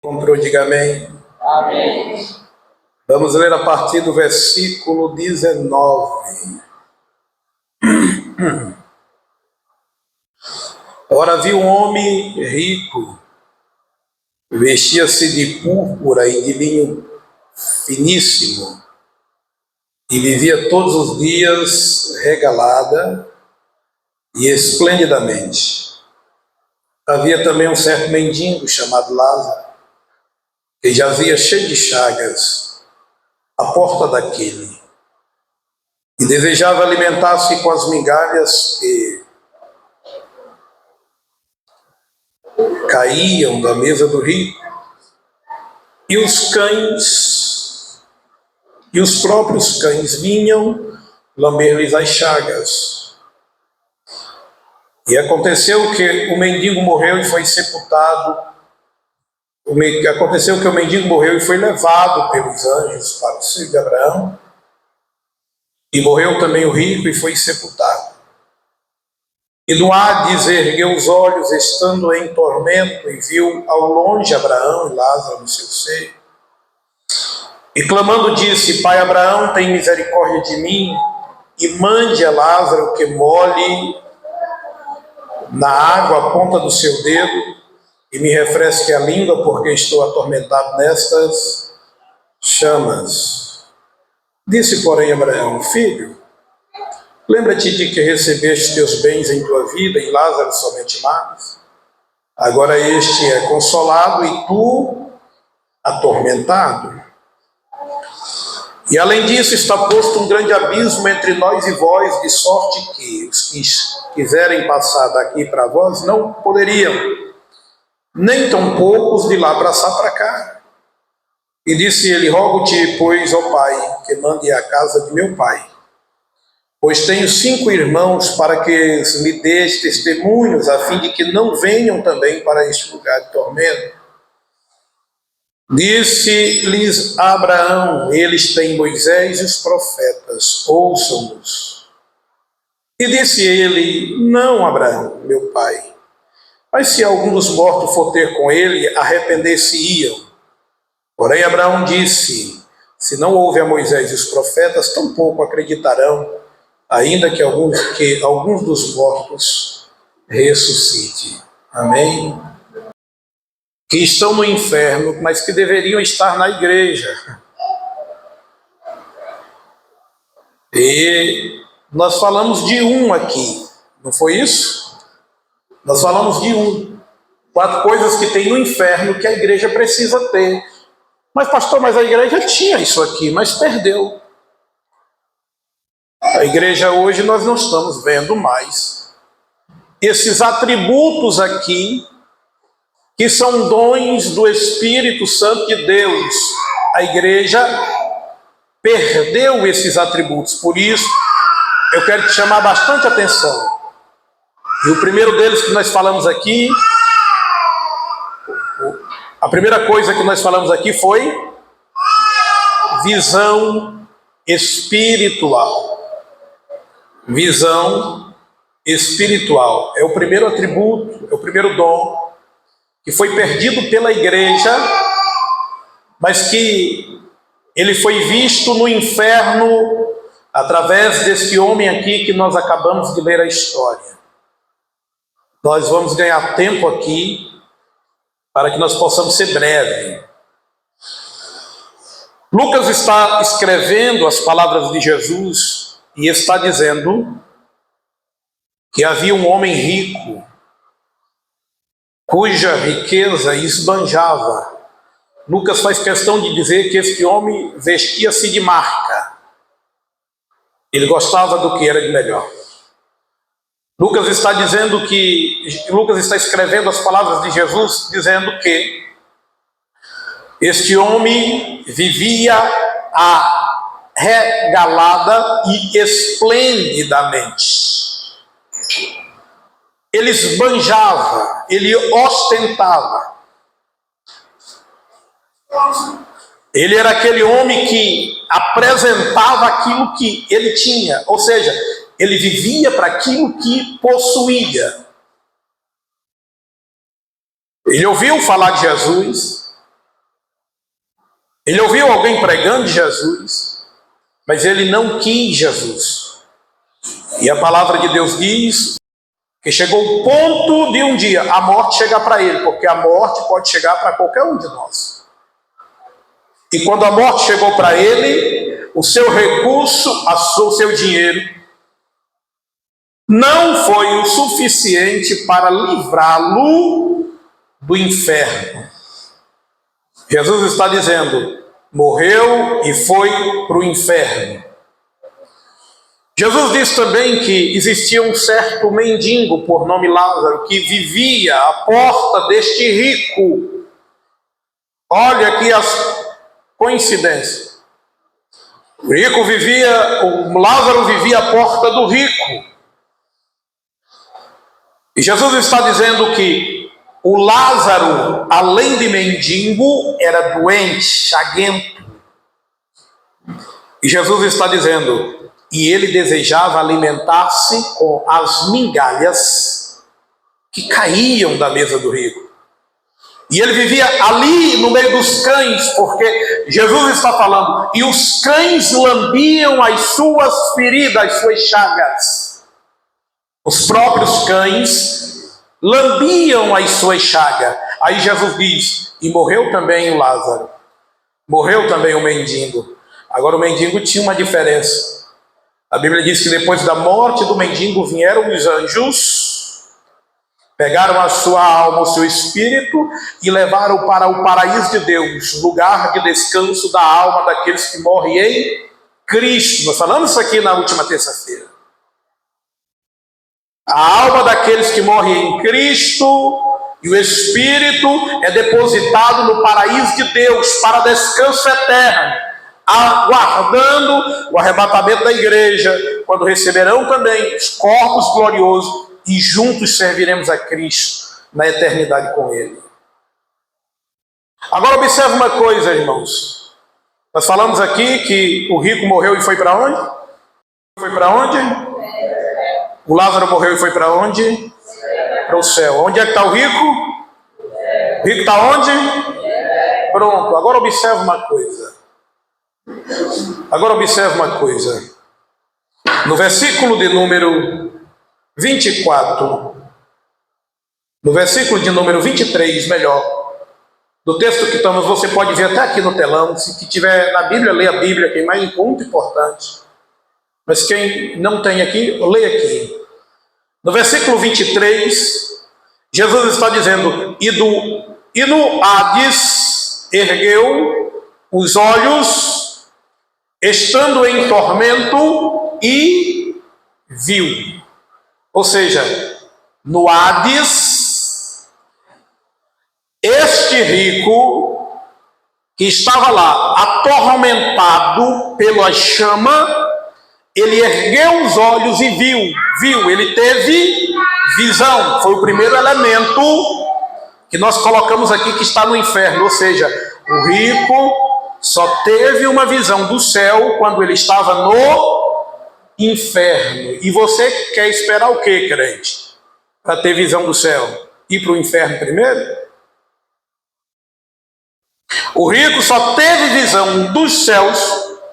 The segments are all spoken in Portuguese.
Comprou, diga amém. Amém. Vamos ler a partir do versículo 19. Ora, havia um homem rico, vestia-se de púrpura e de linho finíssimo, e vivia todos os dias regalada e esplendidamente. Havia também um certo mendigo chamado Lázaro, que jazia cheio de chagas à porta daquele, e desejava alimentar-se com as migalhas que caíam da mesa do rico, e os cães, e os próprios cães vinham lamber-lhes as chagas. E aconteceu que o mendigo morreu e foi sepultado. Aconteceu que o mendigo morreu e foi levado pelos anjos para o seio de Abraão, e morreu também o rico e foi sepultado. E no Hades ergueu os olhos, estando em tormento, e viu ao longe Abraão e Lázaro no seu seio. E clamando disse: Pai Abraão, tem misericórdia de mim, e mande a Lázaro que molhe na água a ponta do seu dedo, e me refresque a língua, porque estou atormentado nestas chamas. Disse, porém, Abraão: Filho, lembra-te de que recebeste teus bens em tua vida, e Lázaro somente males. Agora este é consolado e tu atormentado. E além disso está posto um grande abismo entre nós e vós, de sorte que os que quiserem passar daqui para vós não poderiam, nem tampouco os de lá passar para cá. E disse ele: Rogo-te, pois, ó Pai, que mande à casa de meu pai, pois tenho 5 irmãos, para que me dês testemunhos, a fim de que não venham também para este lugar de tormento. Disse-lhes Abraão: Eles têm Moisés e os profetas, ouçam-nos. E disse ele: Não, Abraão, meu pai, mas se algum dos mortos for ter com ele, arrepender-se-iam. Porém Abraão disse: Se não houve a Moisés e os profetas, tampouco acreditarão, ainda que alguns dos mortos ressuscite. Amém? Que estão no inferno, mas que deveriam estar na igreja. E nós falamos de um aqui, não foi isso? Nós falamos de 4 coisas que tem no inferno que a igreja precisa ter. Mas pastor, mas a igreja tinha isso aqui, mas perdeu. A igreja hoje nós não estamos vendo mais esses atributos aqui, que são dons do Espírito Santo de Deus. A igreja perdeu esses atributos. Por isso, eu quero te chamar bastante atenção. E o primeiro deles que nós falamos aqui, a primeira coisa que nós falamos aqui foi visão espiritual. Visão espiritual. É o primeiro atributo, é o primeiro dom que foi perdido pela igreja, mas que ele foi visto no inferno através desse homem aqui que nós acabamos de ler a história. Nós vamos ganhar tempo aqui para que nós possamos ser breve. Lucas está escrevendo as palavras de Jesus e está dizendo que havia um homem rico, cuja riqueza esbanjava. Lucas faz questão de dizer que este homem vestia-se de marca. Ele gostava do que era de melhor. Lucas está escrevendo as palavras de Jesus, dizendo que este homem vivia regalada e esplendidamente. Ele esbanjava, ele ostentava. Ele era aquele homem que apresentava aquilo que ele tinha, ou seja, ele vivia para aquilo que possuía. Ele ouviu falar de Jesus, Ele ouviu alguém pregando Jesus, mas ele não quis Jesus. E a palavra de Deus diz que chegou o ponto de um dia a morte chegar para ele, porque a morte pode chegar para qualquer um de nós. E quando a morte chegou para ele, o seu recurso, o seu dinheiro, não foi o suficiente para livrá-lo do inferno. Jesus está dizendo, morreu e foi para o inferno. Jesus disse também que existia um certo mendigo por nome Lázaro que vivia à porta deste rico. Olha aqui as coincidências. O Lázaro vivia à porta do rico. E Jesus está dizendo que o Lázaro, além de mendigo, era doente, chaguento. E Jesus está dizendo, e ele desejava alimentar-se com as migalhas que caíam da mesa do rico. E ele vivia ali no meio dos cães, porque Jesus está falando, e os cães lambiam as suas feridas, as suas chagas. Os próprios cães lambiam as suas chagas. Aí Jesus diz, e morreu também o Lázaro, morreu também o mendigo. Agora o mendigo tinha uma diferença. A Bíblia diz que depois da morte do mendigo vieram os anjos, pegaram a sua alma, o seu espírito e levaram para o paraíso de Deus, lugar de descanso da alma daqueles que morrem em Cristo. Nós falamos isso aqui na última terça-feira. A alma daqueles que morrem em Cristo e o espírito é depositado no paraíso de Deus para descanso eterno, aguardando o arrebatamento da igreja, quando receberão também os corpos gloriosos e juntos serviremos a Cristo na eternidade com Ele. Agora observe uma coisa, irmãos. Nós falamos aqui que o rico morreu e foi para onde? Foi para onde? O Lázaro morreu e foi para onde? Para o céu. Onde é que está o rico? O rico está onde? Pronto, agora observe uma coisa. No versículo de número 24, no versículo de número 23, melhor, do texto que estamos, você pode ver até aqui no telão, se tiver na Bíblia, leia a Bíblia, que é mais muito importante. Mas quem não tem aqui, leia aqui. No versículo 23, Jesus está dizendo, e no Hades ergueu os olhos, estando em tormento, e viu. Ou seja, no Hades, este rico que estava lá atormentado pela chama, ele ergueu os olhos e viu, ele teve visão. Foi o primeiro elemento que nós colocamos aqui que está no inferno, ou seja, o rico só teve uma visão do céu quando ele estava no inferno. E você quer esperar o que, crente? Para ter visão do céu? Ir para o inferno primeiro? O rico só teve visão dos céus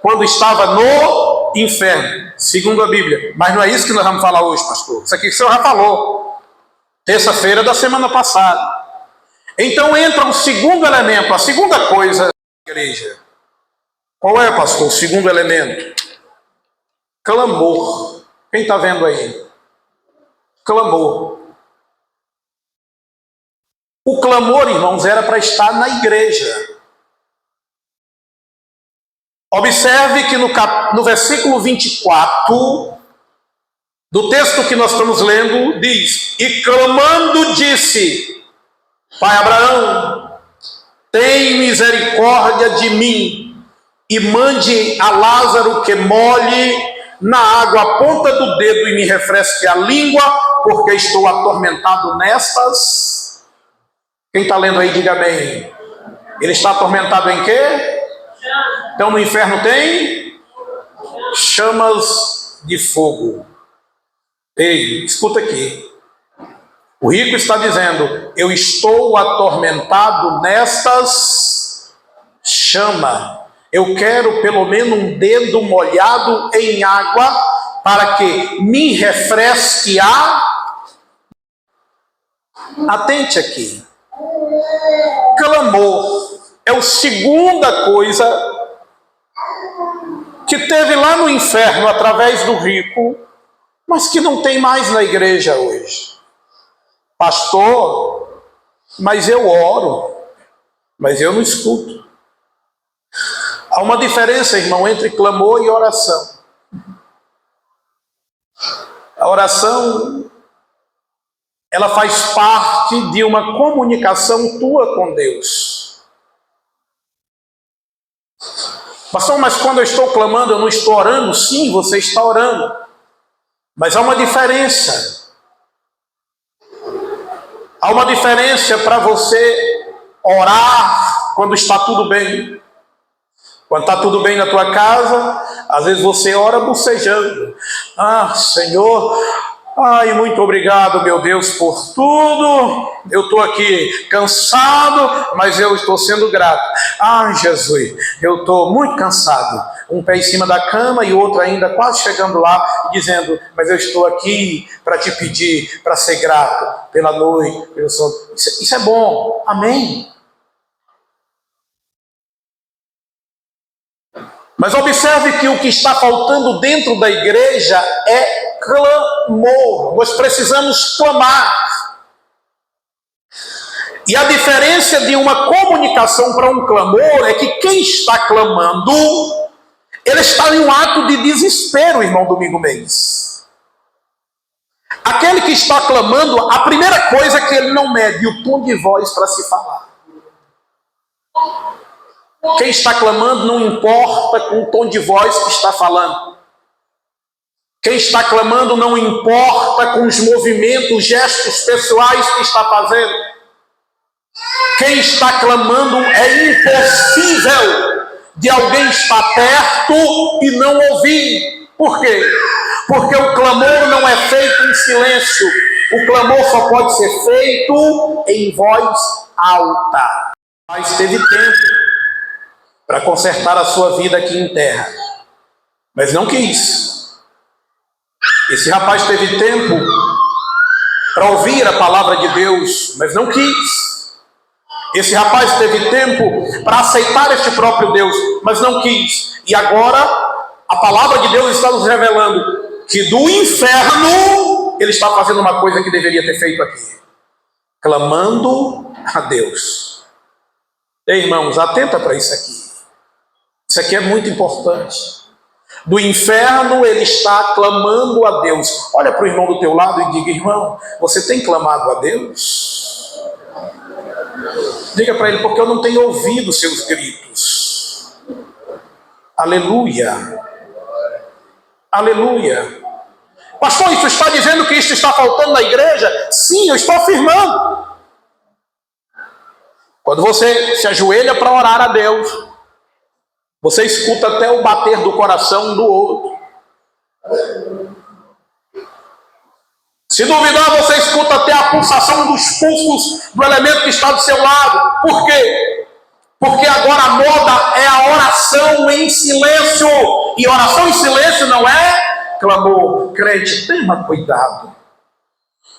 quando estava no inferno, segundo a Bíblia. Mas não é isso que nós vamos falar hoje, pastor. Isso aqui que o senhor já falou, terça-feira da semana passada. Então entra um segundo elemento, a segunda coisa da igreja. Qual é, pastor, o segundo elemento? Clamor. Quem está vendo aí? Clamor. O clamor, irmãos, era para estar na igreja. Observe que no versículo 24 do texto que nós estamos lendo, diz, e clamando disse, Pai Abraão, tem misericórdia de mim e mande a Lázaro que molhe na água a ponta do dedo e me refresque a língua, porque estou atormentado nestas. Quem está lendo aí, diga bem. Ele está atormentado em quê? Então no inferno tem chamas de fogo. Ei, escuta aqui. O rico está dizendo, eu estou atormentado nestas chama. Eu quero pelo menos um dedo molhado em água para que me refresque a... Atente aqui. Clamor é a segunda coisa que teve lá no inferno através do rico, mas que não tem mais na igreja hoje. Pastor, mas eu oro, mas eu não escuto. Há uma diferença, irmão, entre clamor e oração. A oração, ela faz parte de uma comunicação tua com Deus. Pastor, mas quando eu estou clamando, eu não estou orando? Sim, você está orando. Mas há uma diferença. Há uma diferença para você orar quando está tudo bem. Quando está tudo bem na tua casa, às vezes você ora bocejando. Ah, Senhor, ai, muito obrigado, meu Deus, por tudo. Eu estou aqui cansado, mas eu estou sendo grato. Ah, Jesus, eu estou muito cansado. Um pé em cima da cama e o outro ainda quase chegando lá, dizendo, mas eu estou aqui para te pedir, para ser grato pela noite, pelo sono. Isso é bom, amém? Mas observe que o que está faltando dentro da igreja é clamor. Nós precisamos clamar. E a diferença de uma comunicação para um clamor é que quem está clamando, ele está em um ato de desespero, irmão Domingo Mendes. Aquele que está clamando, a primeira coisa é que ele não mede o tom de voz para se falar. Quem está clamando não importa com o tom de voz que está falando. Quem está clamando não importa com os movimentos, gestos pessoais que está fazendo. Quem está clamando é impossível de alguém estar perto e não ouvir. Por quê? Porque o clamor não é feito em silêncio. O clamor só pode ser feito em voz alta. Mas teve tempo para consertar a sua vida aqui em terra, mas não quis. Esse rapaz teve tempo para ouvir a palavra de Deus, mas não quis. Esse rapaz teve tempo para aceitar este próprio Deus, mas não quis. E agora a palavra de Deus está nos revelando que do inferno ele está fazendo uma coisa que deveria ter feito aqui, clamando a Deus. Ei, irmãos, atenta para isso aqui. Isso aqui é muito importante. Do inferno ele está clamando a Deus. Olha para o irmão do teu lado e diga, irmão, você tem clamado a Deus? Diga para ele, porque eu não tenho ouvido seus gritos. Aleluia. Aleluia. Pastor, isso está dizendo que isso está faltando na igreja? Sim, eu estou afirmando. Quando você se ajoelha para orar a Deus, você escuta até o bater do coração um do outro. Se duvidar, você escuta até a pulsação dos pulsos do elemento que está do seu lado. Por quê? Porque agora a moda é a oração em silêncio. E oração em silêncio não é clamor. Crente, tenha cuidado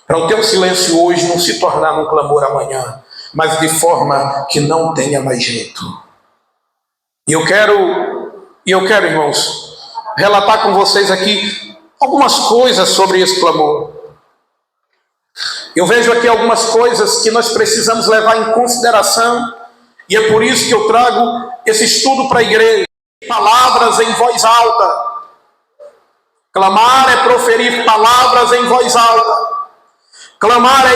para o teu silêncio hoje não se tornar um clamor amanhã, mas de forma que não tenha mais jeito. E eu quero, irmãos, relatar com vocês aqui algumas coisas sobre esse clamor. Eu vejo aqui algumas coisas que nós precisamos levar em consideração, e é por isso que eu trago esse estudo para a igreja. Palavras em voz alta. Clamar é proferir palavras em voz alta. Clamar é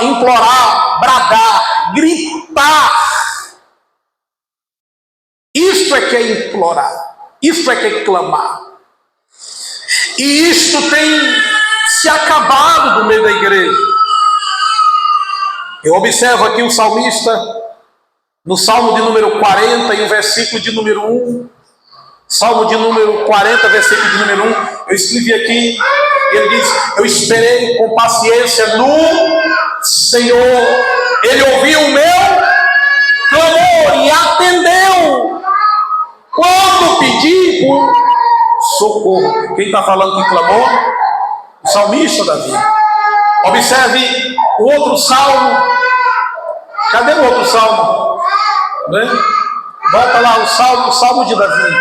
implorar, bradar, gritar. Isto é que é implorar, isto é que é clamar. E isto tem se acabado do meio da igreja. Eu observo aqui o salmista, no Salmo de número 40 e o versículo de número 1. Salmo de número 40, versículo de número 1. Eu escrevi aqui, ele diz, eu esperei com paciência no Senhor. Ele ouviu o meu clamor e atendeu socorro. Quem está falando que clamou? O salmista Davi. Observe o outro salmo. Cadê o outro salmo? Né? Volta lá, o salmo de Davi.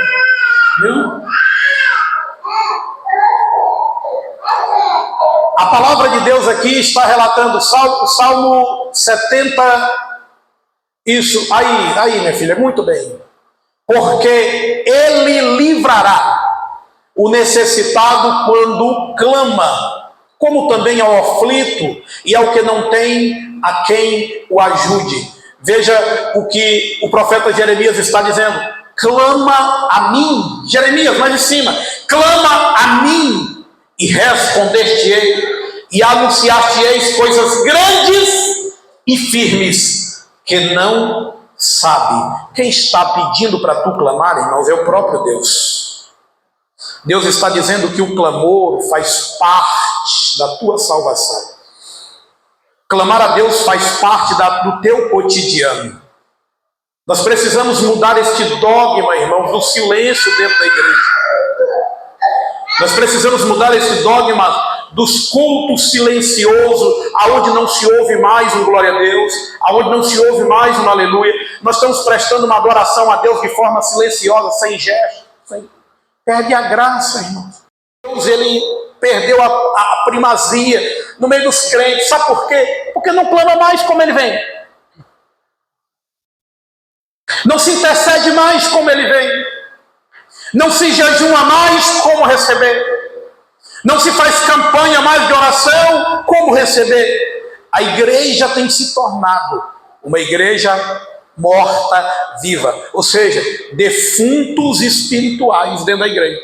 Viu? A palavra de Deus aqui está relatando o Salmo 70. Isso, aí, minha filha, muito bem. Porque ele livrará o necessitado quando clama, como também ao aflito e ao que não tem a quem o ajude. Veja o que o profeta Jeremias está dizendo. Clama a mim, Jeremias, lá de cima, clama a mim e responder-te-ei e anunciar-te-eis coisas grandes e firmes que não sabe. Quem está pedindo para tu clamar, irmãos, é o próprio Deus. Deus está dizendo que o clamor faz parte da tua salvação. Clamar a Deus faz parte do teu cotidiano. Nós precisamos mudar este dogma, irmãos, do silêncio dentro da igreja. Nós precisamos mudar esse dogma dos cultos silenciosos, aonde não se ouve mais um glória a Deus, aonde não se ouve mais um aleluia. Nós estamos prestando uma adoração a Deus de forma silenciosa, sem gesto. Perde a graça, irmãos. Deus, ele perdeu a primazia no meio dos crentes. Sabe por quê? Porque não clama mais como ele vem. Não se intercede mais como ele vem. Não se jejuma mais como receber. Não se faz campanha mais de oração como receber. A igreja tem se tornado uma igreja morta, viva. Ou seja, defuntos espirituais dentro da igreja.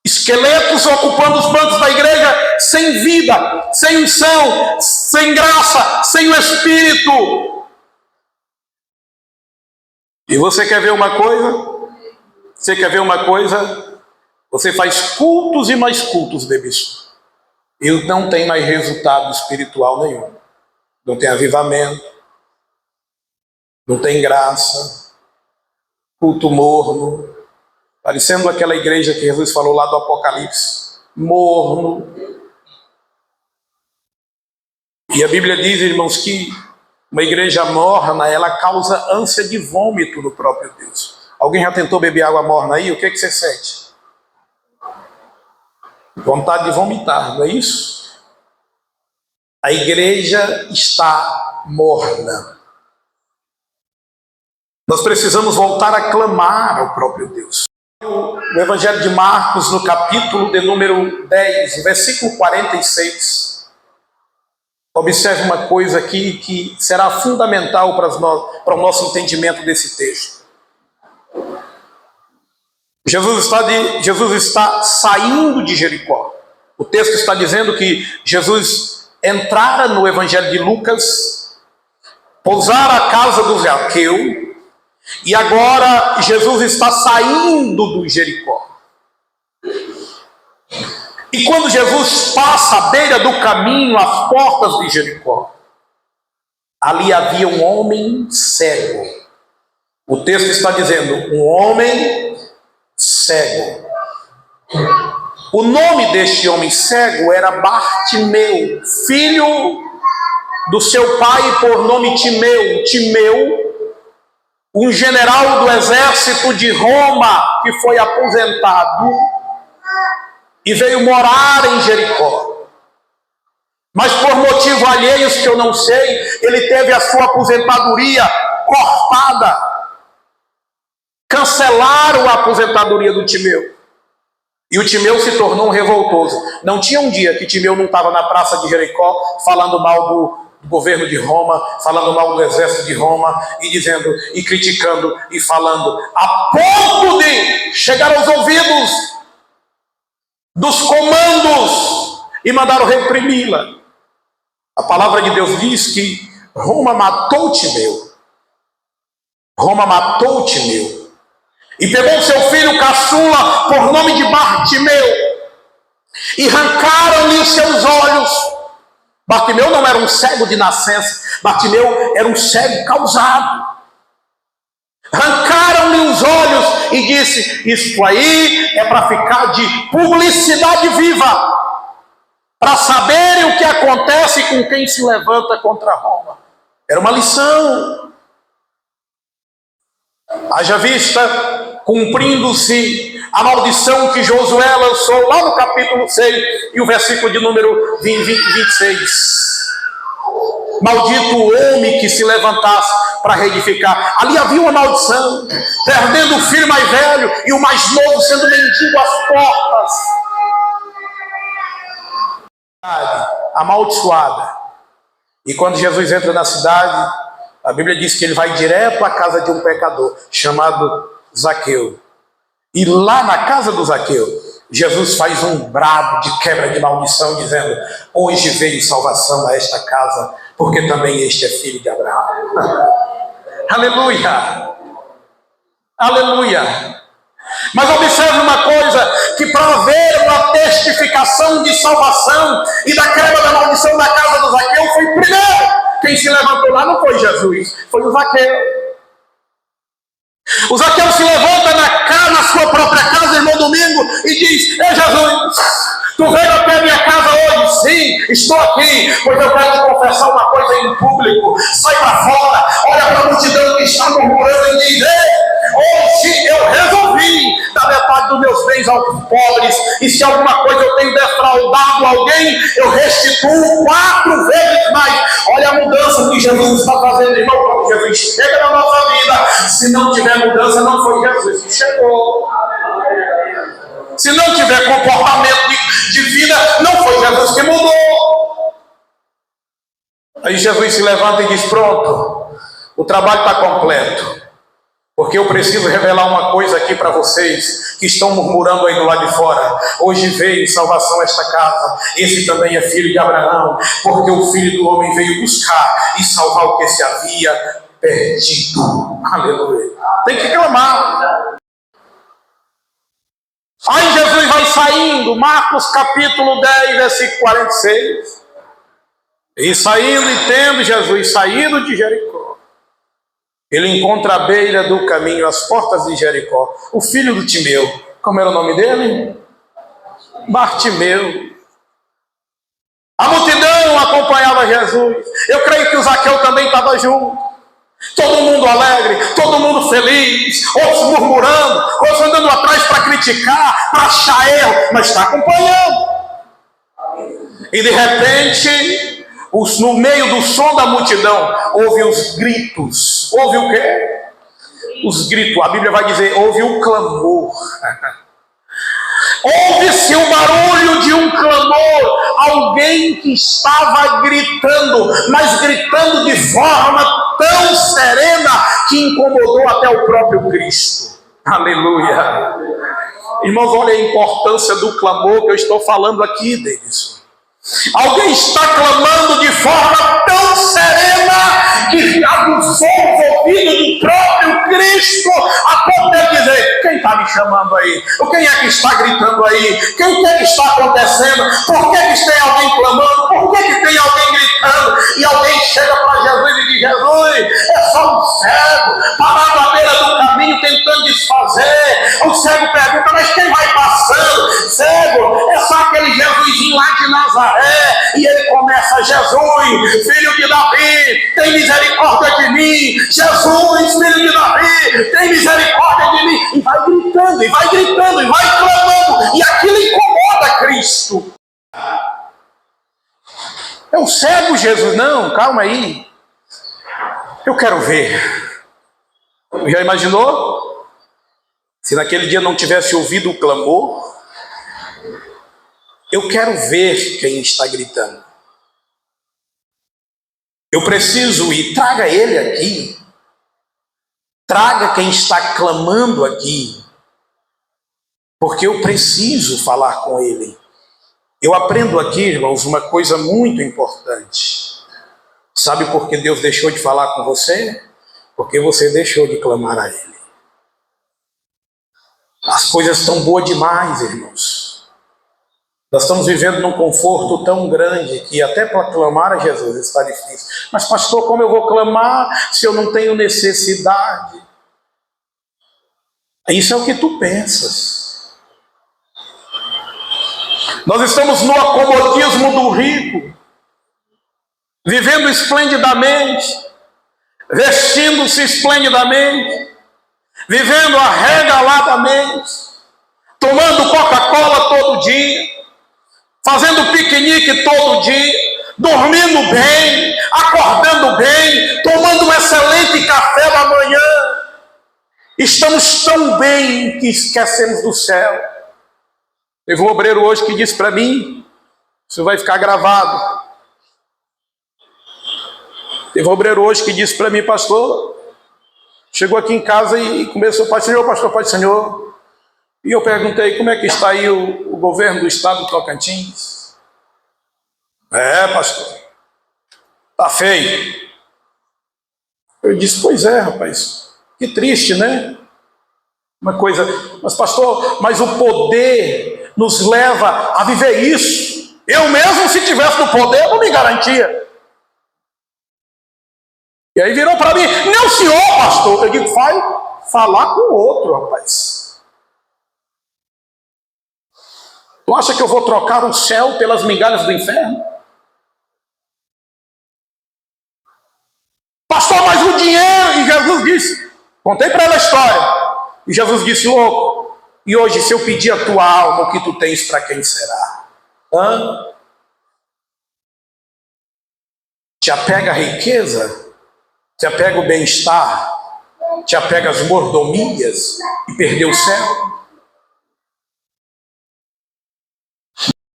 Esqueletos ocupando os bancos da igreja sem vida, sem unção, sem graça, sem o Espírito. E você quer ver uma coisa? Você quer ver uma coisa? Você faz cultos e mais cultos de bicho. E não tem mais resultado espiritual nenhum. Não tem avivamento. Não tem graça. Culto morno. Parecendo aquela igreja que Jesus falou lá do Apocalipse. Morno. E a Bíblia diz, irmãos, que uma igreja morna, ela causa ânsia de vômito no próprio Deus. Alguém já tentou beber água morna aí? O que você sente? Vontade de vomitar, não é isso? A igreja está morna. Nós precisamos voltar a clamar ao próprio Deus. O Evangelho de Marcos, no capítulo de número 10, versículo 46. Observe uma coisa aqui que será fundamental para o nosso entendimento desse texto. Jesus está saindo de Jericó. O texto está dizendo que Jesus entrara no Evangelho de Lucas, pousara a casa do Zaqueu, e agora Jesus está saindo do Jericó. E quando Jesus passa à beira do caminho, às portas de Jericó, ali havia um homem cego. O texto está dizendo, um homem cego. O nome deste homem cego era Bartimeu, filho do seu pai por nome Timeu. Timeu, um general do exército de Roma que foi aposentado e veio morar em Jericó. Mas por motivos alheios que eu não sei, ele teve a sua aposentadoria cortada. Cancelaram a aposentadoria do Timeu. E o Timeu se tornou um revoltoso. Não tinha um dia que Timeu não estava na praça de Jericó falando mal do governo de Roma, falando mal do exército de Roma, e dizendo, e criticando, e falando, a ponto de chegar aos ouvidos dos comandos e mandaram reprimi-la. A palavra de Deus diz que Roma matou Timeu. Roma matou Timeu. E pegou seu filho caçula por nome de Bartimeu e arrancaram-lhe os seus olhos. Bartimeu não era um cego de nascença, Bartimeu era um cego causado. Arrancaram-lhe os olhos e disse: isso aí é para ficar de publicidade viva, para saberem o que acontece com quem se levanta contra Roma. Era uma lição. Haja vista, cumprindo-se a maldição que Josué lançou lá no capítulo 6 e o versículo de número 26. Maldito o homem que se levantasse para reedificar. Ali havia uma maldição, perdendo o filho mais velho e o mais novo sendo mendigo às portas. Amaldiçoada. E quando Jesus entra na cidade, a Bíblia diz que ele vai direto à casa de um pecador chamado Zaqueu. E lá na casa do Zaqueu, Jesus faz um brado de quebra de maldição, dizendo: hoje veio salvação a esta casa, porque também este é filho de Abraão. Aleluia! Aleluia! Mas observe uma coisa, que para haver uma testificação de salvação e da quebra da maldição da casa do Zaqueu, foi primeiro. Quem se levantou lá não foi Jesus, foi o Zaqueu. O Zaqueu se levanta na sua própria casa, irmão Domingo, e diz: ei Jesus, tu veio até a minha casa hoje? Sim, estou aqui, pois eu quero te confessar uma coisa em público. Sai para fora, olha para a multidão que está murmurando e diz: ei, hoje eu resolvi dar metade dos meus bens aos pobres, e se alguma coisa eu tenho defraudado alguém, eu restituo 4 vezes mais. Olha a mudança que Jesus está fazendo, irmão. Quando Jesus chega na nossa vida, se não tiver mudança, não foi Jesus que chegou. Se não tiver comportamento de vida, não foi Jesus que mudou. Aí Jesus se levanta e diz: pronto, o trabalho está completo. Porque eu preciso revelar uma coisa aqui para vocês que estão murmurando aí do lado de fora. Hoje veio salvação a esta casa. Esse também é filho de Abraão, porque o Filho do Homem veio buscar e salvar o que se havia perdido. Aleluia. Tem que clamar. Aí Jesus vai saindo, Marcos capítulo 10, versículo 46. E saindo e tendo Jesus saído de Jericó, ele encontra à beira do caminho, às portas de Jericó, o filho do Timeu. Como era o nome dele? Bartimeu. A multidão acompanhava Jesus. Eu creio que o Zaqueu também estava junto. Todo mundo alegre, todo mundo feliz, outros murmurando, outros andando atrás para criticar, para achar erro, mas está acompanhando. E de repente, no meio do som da multidão, houve os gritos. Houve o quê? Os gritos. A Bíblia vai dizer: houve um clamor. Ouve-se o barulho de um clamor. Alguém que estava gritando, mas gritando de forma tão serena que incomodou até o próprio Cristo. Aleluia. Irmãos, olha a importância do clamor que eu estou falando aqui, Denis. Alguém está clamando de forma tão serena que aguçou os ouvidos do próprio Cristo, a ponto de dizer: quem está me chamando aí? Quem é que está gritando aí? Quem é que está acontecendo? Por que tem alguém clamando? Por que tem alguém gritando? E alguém chega para Jesus e diz: Jesus, é só um cego parado à beira do caminho tentando desfazer. O cego pergunta: mas quem vai passando? Cego, é só aquele Jesusinho lá de Nazaré. E ele começa: Jesus, filho de Davi, tem misericórdia de mim. Jesus, filho de Davi, tem misericórdia de mim. E vai gritando, e vai gritando, e vai clamando. E aquilo incomoda Cristo. É o cego, Jesus. Não, calma aí. Eu quero ver. Já imaginou? Se naquele dia não tivesse ouvido o clamor? Eu quero ver quem está gritando. Eu preciso ir. Traga ele aqui. Traga quem está clamando aqui. Porque eu preciso falar com ele. Eu aprendo aqui, irmãos, uma coisa muito importante. Sabe por que Deus deixou de falar com você? Porque você deixou de clamar a ele. As coisas estão boas demais, irmãos. Nós estamos vivendo num conforto tão grande que até para clamar a Jesus está difícil. Mas pastor, como eu vou clamar se eu não tenho necessidade? Isso é o que tu pensas. Nós estamos no acomodismo do rico, vivendo esplendidamente, vestindo-se esplendidamente, vivendo arregaladamente, tomando Coca-Cola todo dia, fazendo piquenique todo dia, dormindo bem, acordando bem, tomando um excelente café da manhã. Estamos tão bem que esquecemos do céu. Teve um obreiro hoje que disse para mim, isso vai ficar gravado. Teve um obreiro hoje que disse para mim, pastor, chegou aqui em casa e começou, Pai Senhor, pastor, Pai Senhor. E eu perguntei, como é que está aí o governo do estado do Tocantins? Pastor, tá feio. Eu disse, pois é, rapaz, que triste, né? Uma coisa, mas pastor, mas o poder nos leva a viver isso. Eu mesmo, se tivesse no poder, não me garantia. E aí virou para mim, não senhor, pastor. Eu digo, vai falar com o outro, rapaz. Tu acha que eu vou trocar o céu pelas migalhas do inferno? Pastor, mas o dinheiro, e Jesus disse, contei para ela a história, e Jesus disse, louco, e hoje se eu pedir a tua alma, o que tu tens, para quem será? Te apega a riqueza? Te apega o bem-estar? Te apega as mordomias e perdeu o céu?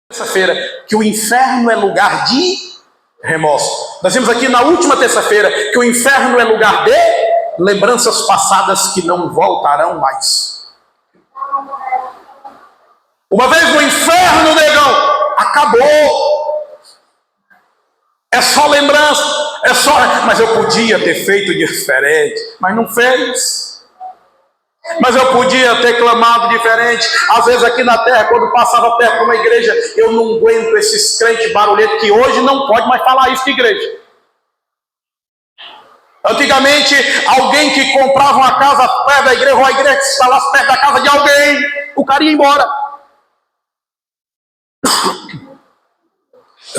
Terça-feira, que o inferno é lugar de remorso. Nós vimos aqui na última terça-feira que o inferno é lugar de lembranças passadas que não voltarão mais. Uma vez no inferno, negão, acabou. É só lembrança, é só. Mas eu podia ter feito diferente, mas não fez. Mas eu podia ter clamado diferente. Às vezes aqui na terra, quando passava perto de uma igreja, eu não aguento esses crentes barulhentos que hoje não pode mais falar isso de igreja. Antigamente, alguém que comprava uma casa perto da igreja, ou a igreja que se instalasse perto da casa de alguém, o cara ia embora.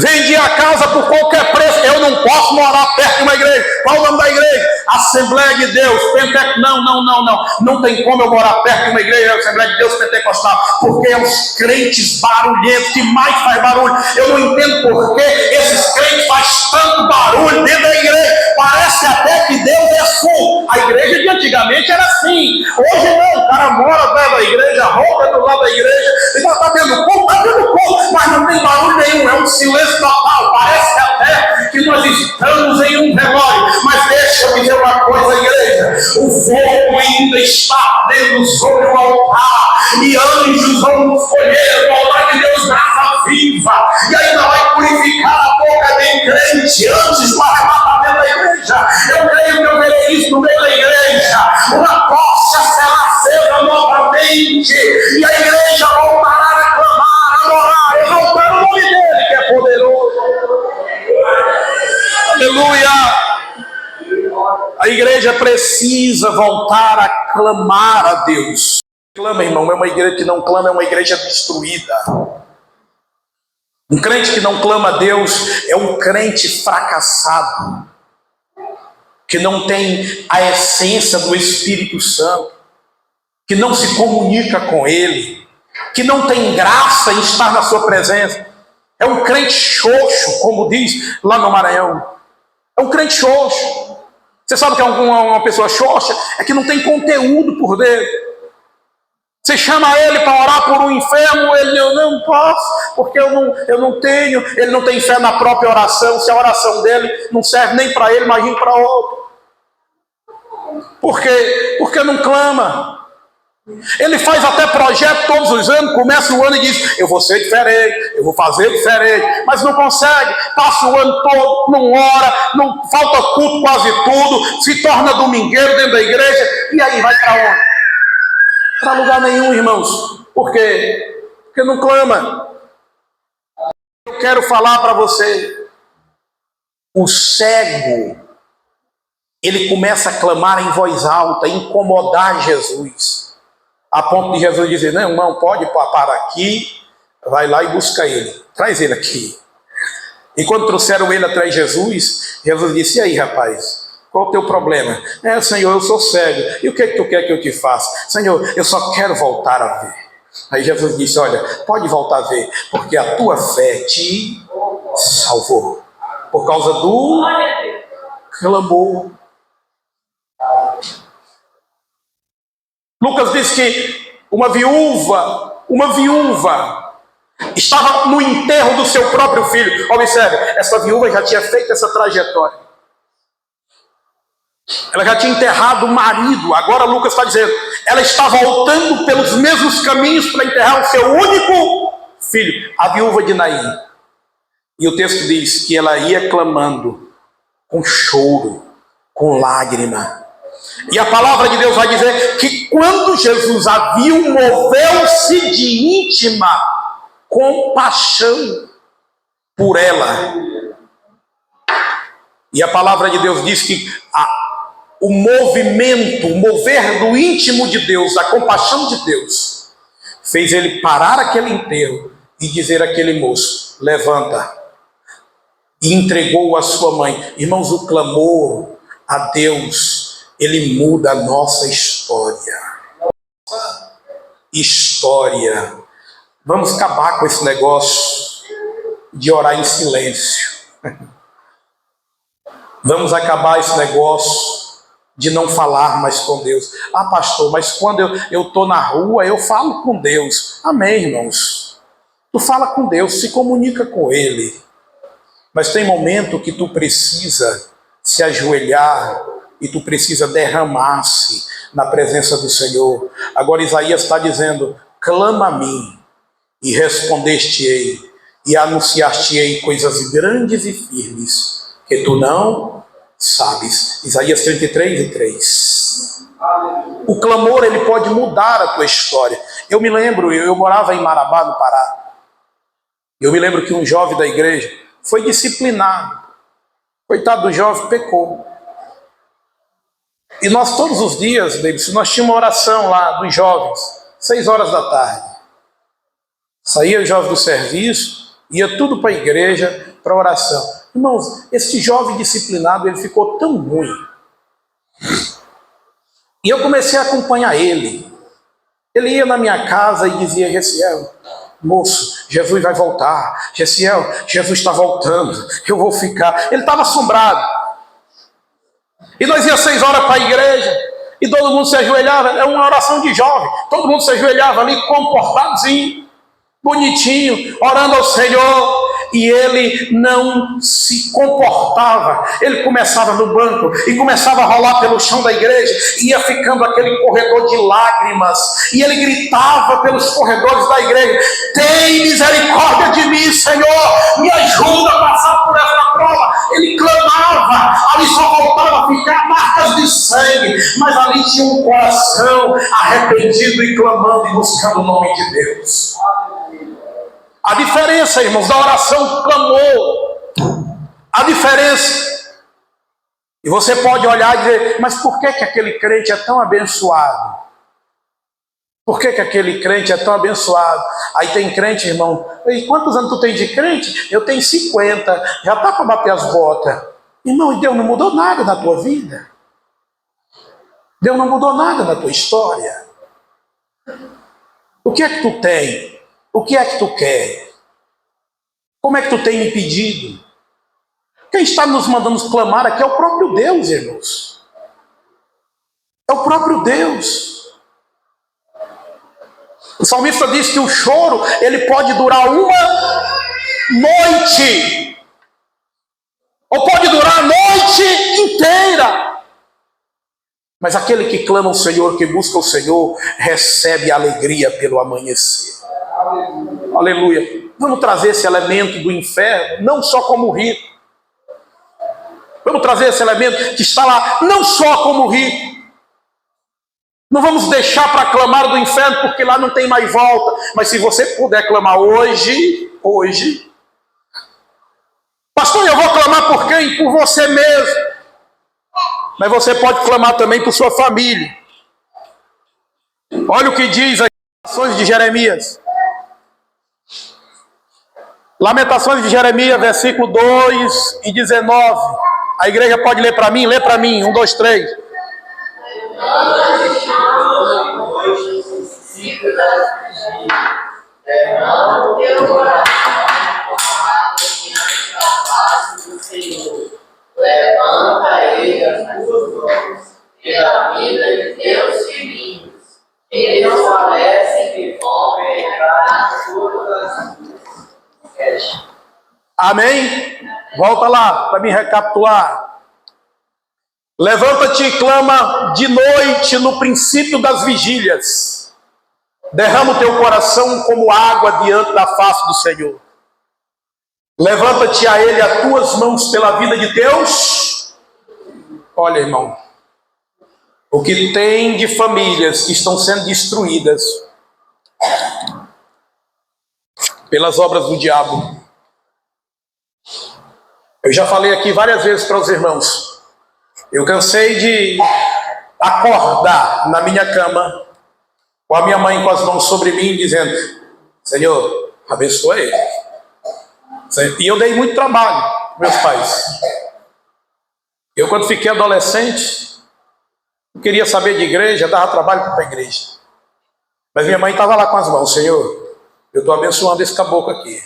Vendia a casa por qualquer preço. Eu não posso morar perto de uma igreja. Qual o nome da igreja? Assembleia de Deus. Não tem como eu morar perto de uma igreja, Assembleia de Deus Pentecostal, porque é os crentes barulhentos que mais faz barulho. Eu não entendo por que esses crentes fazem tanto barulho dentro da igreja. Parece até que Deus é surdo. A igreja de antigamente era assim. Hoje não. O cara mora perto da igreja, rouba do lado da igreja, e está tendo culto, mas não tem barulho nenhum. É um silêncio total. Parece até que nós estamos em um velório. Mas deixa eu dizer uma coisa, igreja. O fogo ainda está dentro sobre o altar. E anjos vão escolher o altar de Deus, brasa viva. E ainda vai purificar a boca de crente antes do arrebatamento da igreja. Eu creio que eu verei isso no meio da igreja. Uma tocha será acesa novamente. E a igreja voltará a clamar, adorar, exaltar o nome dele, que é poderoso. Aleluia! A igreja precisa voltar a clamar a Deus. Clama, irmão, é uma igreja que não clama, é uma igreja destruída. Um crente que não clama a Deus é um crente fracassado, que não tem a essência do Espírito Santo, que não se comunica com Ele, que não tem graça em estar na sua presença. É um crente xoxo, como diz lá no Maranhão. É um crente xoxo. Você sabe que é uma pessoa xoxa? É que não tem conteúdo por dentro. Você chama ele para orar por um enfermo, ele, eu não posso, porque eu não tenho. Ele não tem fé na própria oração. Se a oração dele não serve nem para ele, imagine para outro. Por quê? Porque não clama. Ele faz até projeto todos os anos, começa o ano e diz, eu vou ser diferente, eu vou fazer diferente, mas não consegue, passa o ano todo, não ora, não falta culto quase tudo, se torna domingueiro dentro da igreja, e aí vai para onde? Para lugar nenhum, irmãos. Por quê? Porque não clama. Eu quero falar para você, o cego, ele começa a clamar em voz alta, incomodar Jesus. A ponto de Jesus dizer, não, irmão, pode parar aqui, vai lá e busca ele, traz ele aqui. E quando trouxeram ele atrás de Jesus, Jesus disse, e aí, rapaz, qual o teu problema? Senhor, eu sou cego, e o que tu quer que eu te faça? Senhor, eu só quero voltar a ver. Aí Jesus disse, olha, pode voltar a ver, porque a tua fé te salvou, por causa do clamor. Lucas diz que uma viúva estava no enterro do seu próprio filho. Observe, essa viúva já tinha feito essa trajetória. Ela já tinha enterrado o marido. Agora Lucas está dizendo, ela está voltando pelos mesmos caminhos para enterrar o seu único filho, a viúva de Naim. E o texto diz que ela ia clamando, com choro, com lágrima. E a palavra de Deus vai dizer que quando Jesus a viu, moveu-se de íntima compaixão por ela. E a palavra de Deus diz que o mover do íntimo de Deus, a compaixão de Deus, fez ele parar aquele enterro e dizer àquele moço, levanta. E entregou a sua mãe. Irmãos, o clamor a Deus, ele muda a nossa história. Vamos acabar com esse negócio de orar em silêncio. Vamos acabar esse negócio de não falar mais com Deus. Pastor, mas quando eu estou na rua, eu falo com Deus. Amém, irmãos. Tu fala com Deus, se comunica com Ele. Mas tem momento que tu precisa se ajoelhar e tu precisa derramar-se na presença do Senhor. Agora Isaías está dizendo, clama a mim e respondeste-ei e anunciaste-ei coisas grandes e firmes que tu não sabes. Isaías 33:3. O clamor, ele pode mudar a tua história. Eu me lembro, eu morava em Marabá, no Pará. Eu me lembro que um jovem da igreja foi disciplinado. Coitado do jovem, pecou. E nós todos os dias, Davidson, nós tínhamos uma oração lá dos jovens, 6 horas da tarde. Saía o jovem do serviço, ia tudo para a igreja, para a oração. Irmãos, esse jovem disciplinado, ele ficou tão ruim. E eu comecei a acompanhar ele. Ele ia na minha casa e dizia, Gessiel, moço, Jesus vai voltar. Gessiel, Jesus está voltando, eu vou ficar. Ele estava assombrado. E nós íamos 6 horas para a igreja, e todo mundo se ajoelhava, é uma oração de jovem, todo mundo se ajoelhava ali, comportadozinho, bonitinho, orando ao Senhor, e ele não se comportava. Ele começava no banco, e começava a rolar pelo chão da igreja, e ia ficando aquele corredor de lágrimas, e ele gritava pelos corredores da igreja, tem misericórdia de mim, Senhor, me ajuda a passar por essa prova. Ele clamava, ali só voltava a ficar marcas de sangue, mas ali tinha um coração arrependido e clamando e buscando o nome de Deus. A diferença, irmãos, da oração clamor, a diferença. E você pode olhar e dizer, mas por que aquele crente é tão abençoado? Por que aquele crente é tão abençoado? Aí tem crente, irmão, e quantos anos tu tem de crente? Eu tenho 50, já está para bater as botas. Irmão, e Deus não mudou nada na tua vida? Deus não mudou nada na tua história? O que é que tu tem? O que é que tu quer? Como é que tu tem me pedido? Quem está nos mandando clamar aqui é o próprio Deus, irmãos. É o próprio Deus. O salmista diz que o choro, ele pode durar uma noite. Ou pode durar a noite inteira. Mas aquele que clama ao Senhor, que busca o Senhor, recebe alegria pelo amanhecer. Aleluia. Vamos trazer esse elemento do inferno, não só como rico. Vamos trazer esse elemento que está lá, não só como rico. Não vamos deixar para clamar do inferno, porque lá não tem mais volta. Mas se você puder clamar hoje. Pastor, eu vou clamar por quem? Por você mesmo. Mas você pode clamar também por sua família. Olha o que diz as Lamentações de Jeremias. Lamentações de Jeremias, versículo 2 e 19. A igreja pode ler para mim? Lê para mim. 1, 2, 3. Levanta ele as tuas mãos pela vida de teus filhinhos. Eles falecem de fome para todas as tuas. Amém? Volta lá para me recapitular. Levanta-te e clama de noite no princípio das vigílias. Derrama o teu coração como água diante da face do Senhor. Levanta-te a Ele as tuas mãos pela vida de Deus. Olha, irmão, o que tem de famílias que estão sendo destruídas pelas obras do diabo. Eu já falei aqui várias vezes para os irmãos. Eu cansei de acordar na minha cama com a minha mãe com as mãos sobre mim, dizendo: Senhor, abençoa ele. E eu dei muito trabalho para meus pais. Eu, quando fiquei adolescente, não queria saber de igreja, dava trabalho para a igreja. Mas minha mãe estava lá com as mãos: Senhor, eu estou abençoando esse caboclo aqui,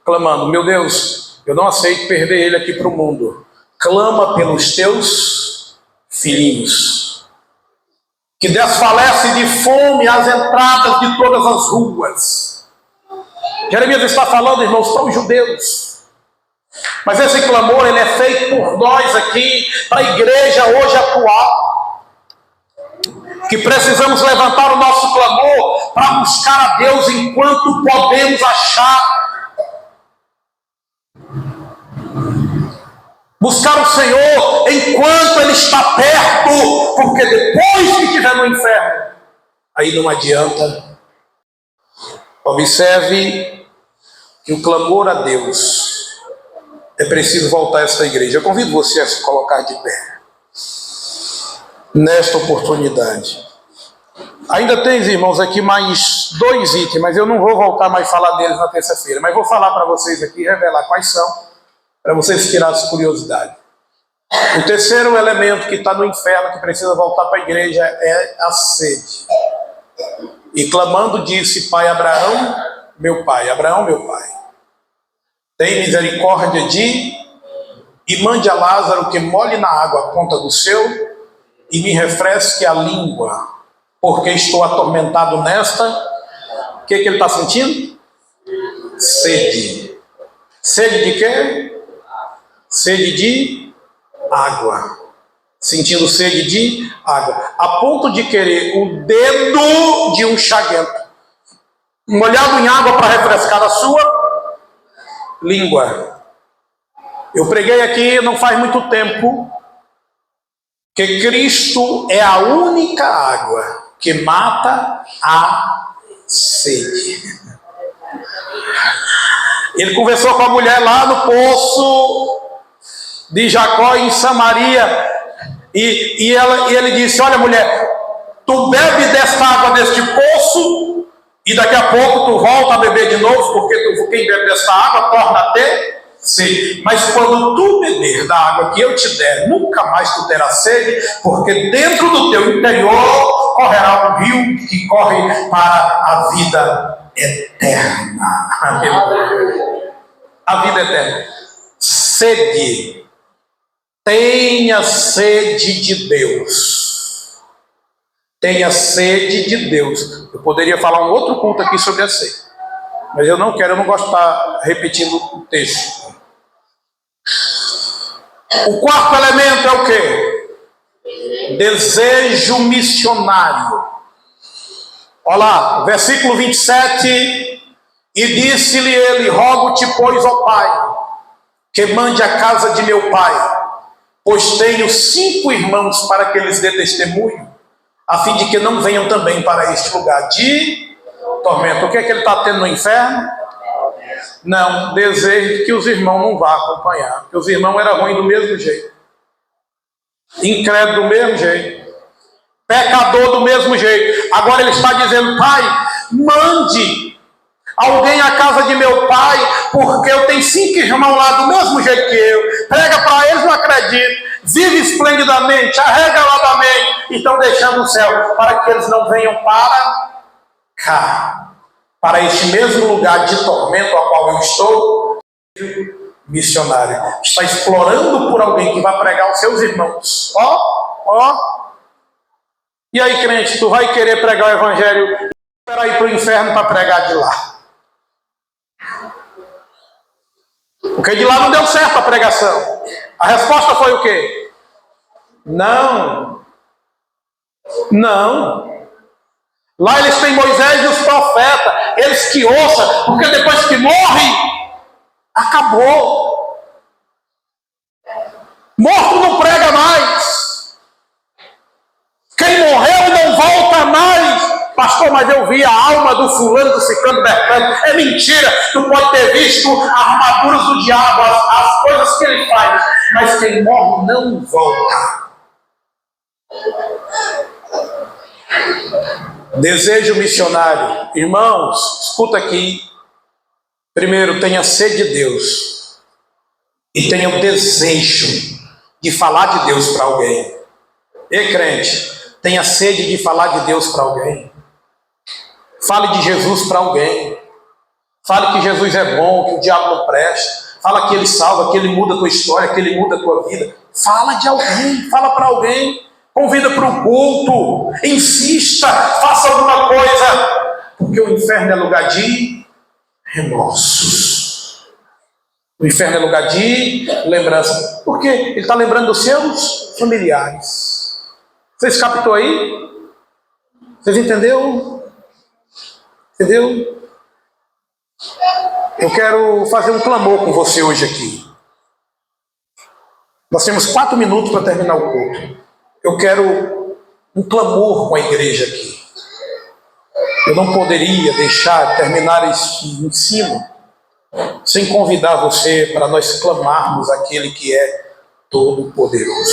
clamando: meu Deus, eu não aceito perder ele aqui para o mundo. Clama pelos teus filhinhos, que desfalece de fome às entradas de todas as ruas. Jeremias está falando, irmãos, para os judeus. Mas esse clamor, ele é feito por nós aqui, para a igreja hoje atual. Que precisamos levantar o nosso clamor para buscar a Deus enquanto podemos achar. Buscar o Senhor enquanto Ele está perto, porque depois que estiver no inferno, aí não adianta. Observe que o clamor a Deus é preciso voltar a esta igreja. Eu convido você a se colocar de pé nesta oportunidade. Ainda tem, irmãos, aqui mais 2 itens, mas eu não vou voltar mais a falar deles na terça-feira, mas vou falar para vocês aqui, revelar quais são, para vocês tirarem essa curiosidade. O terceiro elemento que está no inferno, que precisa voltar para a igreja, é a sede. E clamando disse: Pai Abraão, meu pai, tem misericórdia e mande a Lázaro que molhe na água a ponta do seu e me refresque a língua, porque estou atormentado nesta. O que ele está sentindo? Sede. Sede de quê? Sede de água. Sentindo sede de água, a ponto de querer o dedo de um chaguento molhado em água para refrescar a sua língua. Eu preguei aqui não faz muito tempo que Cristo é a única água que mata a sede. Ele conversou com a mulher lá no poço de Jacó em Samaria, e ele disse: olha, mulher, tu bebe desta água deste poço e daqui a pouco tu volta a beber de novo, porque quem bebe desta água torna a ter sede. Mas quando tu beber da água que eu te der, nunca mais tu terás sede, porque dentro do teu interior correrá um rio que corre para a vida eterna. A vida eterna. Sede. Tenha sede de Deus. Tenha sede de Deus. Eu poderia falar um outro culto aqui sobre a sede, mas eu não quero, eu não gosto de estar repetindo o texto. O quarto elemento é o quê? Desejo missionário. Olha lá, versículo 27. E disse-lhe ele: rogo-te, pois, ó Pai, que mande a casa de meu pai, pois tenho 5 irmãos, para que eles dê testemunho, a fim de que não venham também para este lugar de tormento. O que é que ele está tendo no inferno? Não, desejo que os irmãos não vá acompanhar, porque os irmãos eram ruins do mesmo jeito, incrédulos do mesmo jeito. Pecador do mesmo jeito. Agora ele está dizendo: Pai, mande alguém à casa de meu pai, porque eu tenho 5 irmãos lá do mesmo jeito que eu. Prega para eles, não acredito. Vive esplendidamente, arregaladamente. E estão deixando o céu para que eles não venham para cá, para este mesmo lugar de tormento a qual eu estou. Missionário está explorando por alguém que vai pregar aos seus irmãos. Ó. E aí, crente, tu vai querer pregar o evangelho para ir para o inferno para pregar de lá? Porque de lá não deu certo a pregação. A resposta foi o quê? Não. Lá eles têm Moisés e os profetas. Eles que ouçam, porque depois que morre, acabou. Morto não prega mais. Quem morreu não volta mais. Pastor, mas eu vi a alma do fulano, do ciclano, Bertano. É mentira. Tu pode ter visto as armaduras do diabo, as coisas que ele faz. Mas quem morre não volta. Desejo missionário. Irmãos, escuta aqui. Primeiro, tenha sede de Deus. E tenha o desejo de falar de Deus para alguém. E crente, tenha sede de falar de Deus para alguém. Fale de Jesus para alguém. Fale que Jesus é bom, que o diabo não presta. Fala que ele salva, que ele muda a tua história, que ele muda a tua vida. Fala de alguém, fala para alguém. Convida para o culto. Insista, faça alguma coisa. Porque o inferno é lugar de remorsos. O inferno é lugar de lembrança. Porque ele está lembrando dos seus familiares. Vocês captou aí? Vocês entenderam? Entendeu? Eu quero fazer um clamor com você hoje aqui. Nós temos 4 minutos para terminar o culto. Eu quero um clamor com a igreja aqui. Eu não poderia deixar terminar este ensino sem convidar você para nós clamarmos aquele que é todo-poderoso.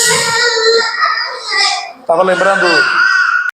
Estava lembrando